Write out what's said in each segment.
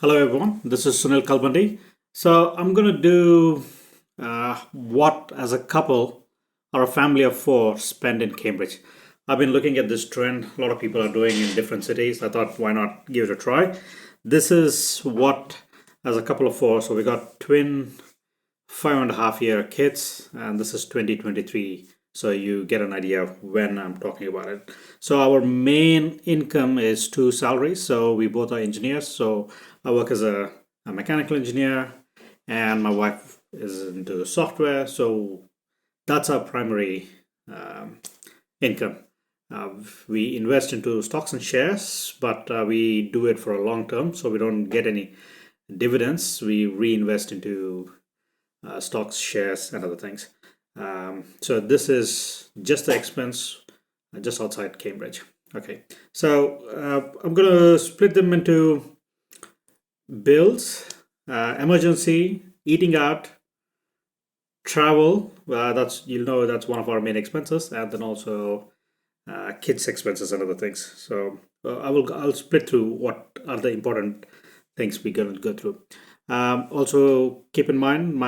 Hello everyone, this is Sunil Kalbandi. So I'm going to do what as a couple or a family of four spend in Cambridge. I've been looking at this trend a lot of people are doing in different cities. I thought why not give it a try. This is what as a couple of four. So we got twin 5.5 year kids, and this is 2023. So you get an idea of when I'm talking about it. So our main income is two salaries. So we both are engineers. So I work as a mechanical engineer, and my wife is into software. So that's our primary um, income. Uh, we invest into stocks and shares, but we do it for a long term, so we don't get any dividends. We reinvest into stocks, shares, and other things. So this is just the expense just outside Cambridge. Okay, so I'm going to split them into bills, emergency, eating out, travel. That's that's one of our main expenses, and then also kids' expenses and other things. So I'll split through what are the important things we're gonna go through. Also, keep in mind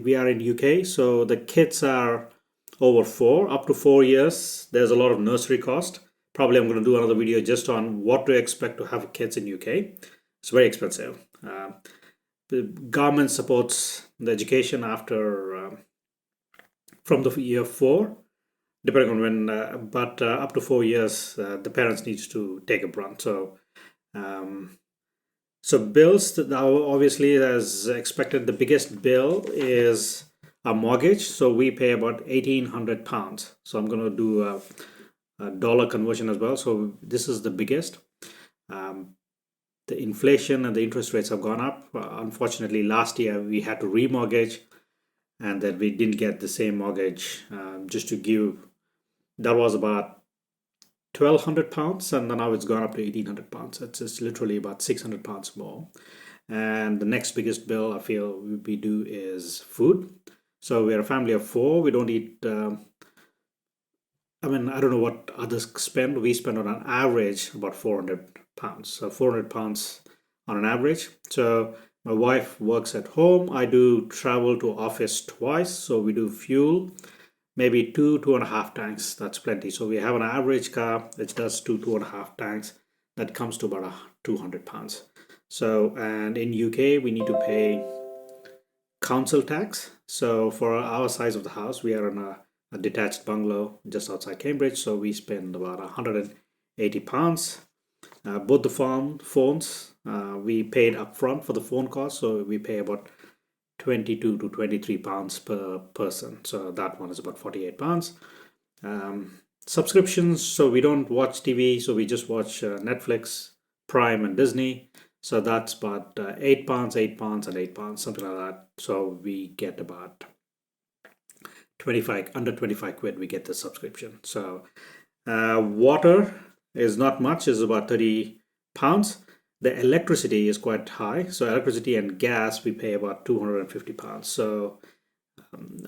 we are in UK, so the kids are over four, up to 4 years. There's a lot of nursery cost. Probably I'm going to do another video just on what to expect to have kids in UK. It's very expensive. The government supports the education after from the year four, depending on when, but up to 4 years, the parents needs to take a brunt. Um, so bills that obviously, as expected, the biggest bill is a mortgage. So we pay about £1,800. So I'm going to do a dollar conversion as well. So this is the biggest. Um, the inflation and the interest rates have gone up. Unfortunately, last year we had to remortgage, and then we didn't get the same mortgage. Just to give, that was about £1,200, and then now it's gone up to £1,800. It's literally about £600 more. And the next biggest bill I feel we do is food. So we're a family of four. We don't eat. I mean, I don't know what others spend. We spend on an average about £400. So £400 on an average. So my wife works at home. I do travel to office twice. So we do fuel, maybe 2.5 tanks. That's plenty. So we have an average car which does 2.5 tanks. That comes to about £200. So, and in UK we need to pay council tax. So for our size of the house, we are in a detached bungalow just outside Cambridge. So we spend about £180. Both the phones, we paid upfront for the phone cost. So we pay about 22 to £23 per person. So that one is about £48. Subscriptions, so we don't watch TV, so we just watch Netflix, Prime, and Disney. So that's about £8, £8, and £8, something like that. So we get about 25 under 25 quid. We get the subscription. So water is not much; is about £30. The electricity is quite high. So electricity and gas we pay about £250. So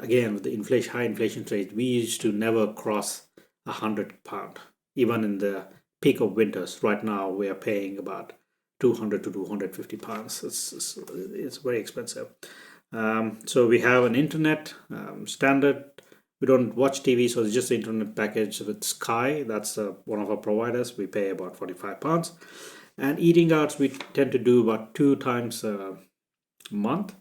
again, with the inflation, high inflation rate, we used to never cross £100, even in the peak of winters. Right now, we are paying about 200 to £250. It's very expensive. So we have an internet standard. We don't watch TV, so it's just the internet package with Sky. That's one of our providers. We pay about £45. And eating out, we tend to do about 2 times a month.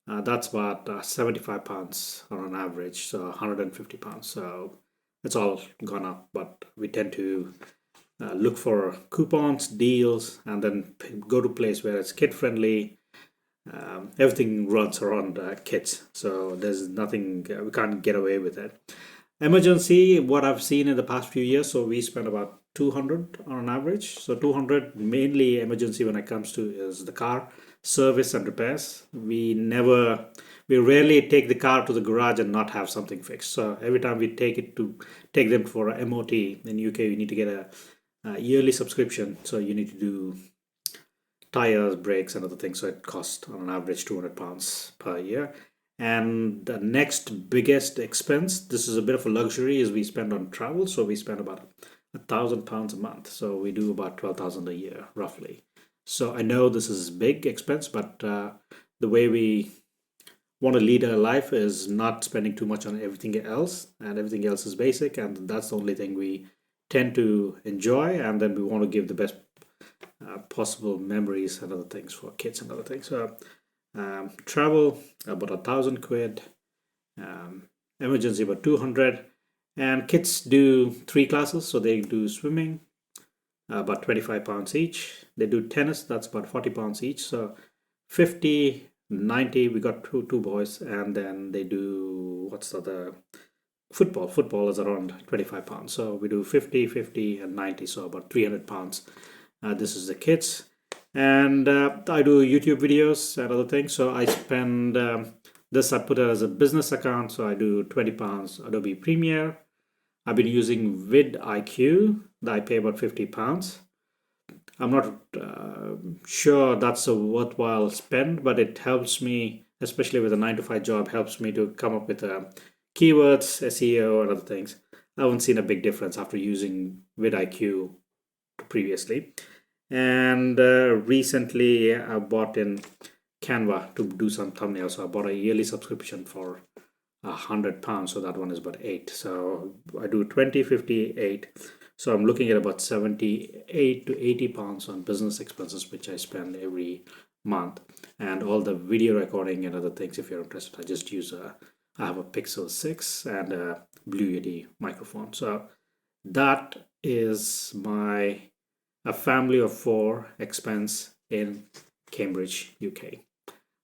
That's about £75 on an average, so £150. So it's all gone up, but we tend to look for coupons, deals, and then go to a place where it's kid friendly. Everything runs around kids, so there's nothing we can't get away with it. Emergency, what I've seen in the past few years, so we spend about 200 on an average. So 200 mainly emergency when it comes to is the car service and repairs. We rarely take the car to the garage and not have something fixed. So every time we take them for a MOT in UK, you need to get a yearly subscription. So you need to do tires, brakes, and other things. So it costs on an average £200 per year. And the next biggest expense, this is a bit of a luxury, is we spend on travel. So we spend about £1,000 a month. So we do about 12,000 a year, roughly. So I know this is big expense, but the way we want to lead our life is not spending too much on everything else, and everything else is basic, and that's the only thing we tend to enjoy, and then we want to give the best possible memories and other things for kids and other things. So travel about 1,000 quid, um, emergency about 200, and kids do 3 classes, so they do swimming, about 25 pounds each. They do tennis, that's about 40 pounds each. So 50, 90, we got two boys, and then they do, what's the other, football is around 25 pounds. So we do 50, 50, and 90, so about 300 pounds. This is the kids. And I do YouTube videos and other things. So I spend this, I put it as a business account. So I do 20 pounds Adobe Premiere. I've been using vidIQ. I pay about 50 pounds. I'm not sure that's a worthwhile spend, but it helps me, especially with a 9 to 5 job, helps me to come up with keywords, SEO, and other things. I haven't seen a big difference after using vidIQ previously. And recently I bought in Canva to do some thumbnails. So I bought a yearly subscription for £100. So that one is about 8. So I do 20, 50, 8. So I'm looking at about 78 to 80 pounds on business expenses, which I spend every month. And all the video recording and other things, if you're interested, I just use I have a Pixel 6 and a Blue Yeti microphone. So that is my a family of 4 expense in Cambridge, UK.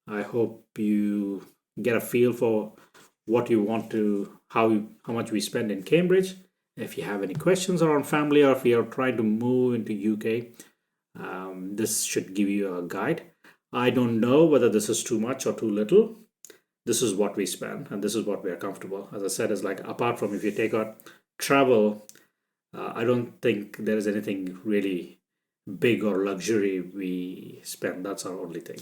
I hope you get a feel for what you want to, how much we spend in Cambridge. If you have any questions around family, or if you're trying to move into UK, this should give you a guide. I don't know whether this is too much or too little. This is what we spend, and this is what we are comfortable. As I said, is like, apart from if you take out travel, I don't think there is anything really big or luxury we spend. That's our only thing.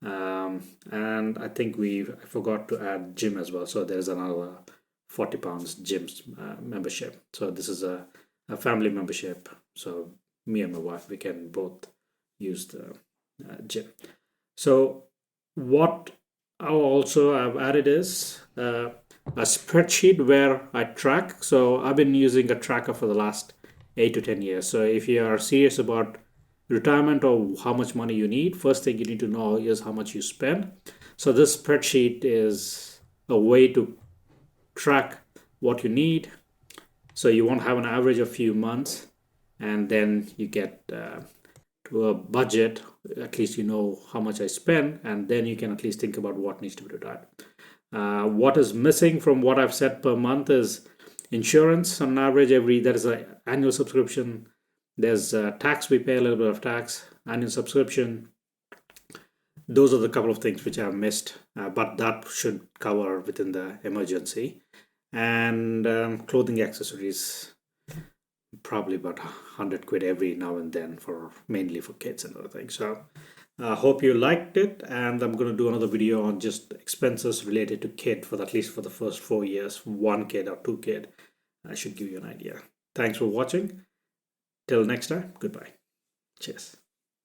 And I think I forgot to add gym as well. So there's another 40 pounds gym membership. So this is a family membership. So me and my wife, we can both use the gym. So what I've added is a spreadsheet where I track. So I've been using a tracker for the last 8 to 10 years. So if you are serious about retirement or how much money you need, first thing you need to know is how much you spend. So this spreadsheet is a way to track what you need. So you won't have an average of few months, and then you get to a budget. At least you know how much I spend, and then you can at least think about what needs to be retired. What is missing from what I've said per month is insurance. On average, there is an annual subscription. There's tax, we pay a little bit of tax, annual subscription. Those are the couple of things which I've missed, but that should cover within the emergency. And clothing accessories, probably about 100 quid every now and then, mainly for kids and other things. So I hope you liked it, and I'm going to do another video on just expenses related to kid, for at least for the first 4 years, 1 kid or 2 kid. I should give you an idea. Thanks for watching. Till next time, goodbye. Cheers.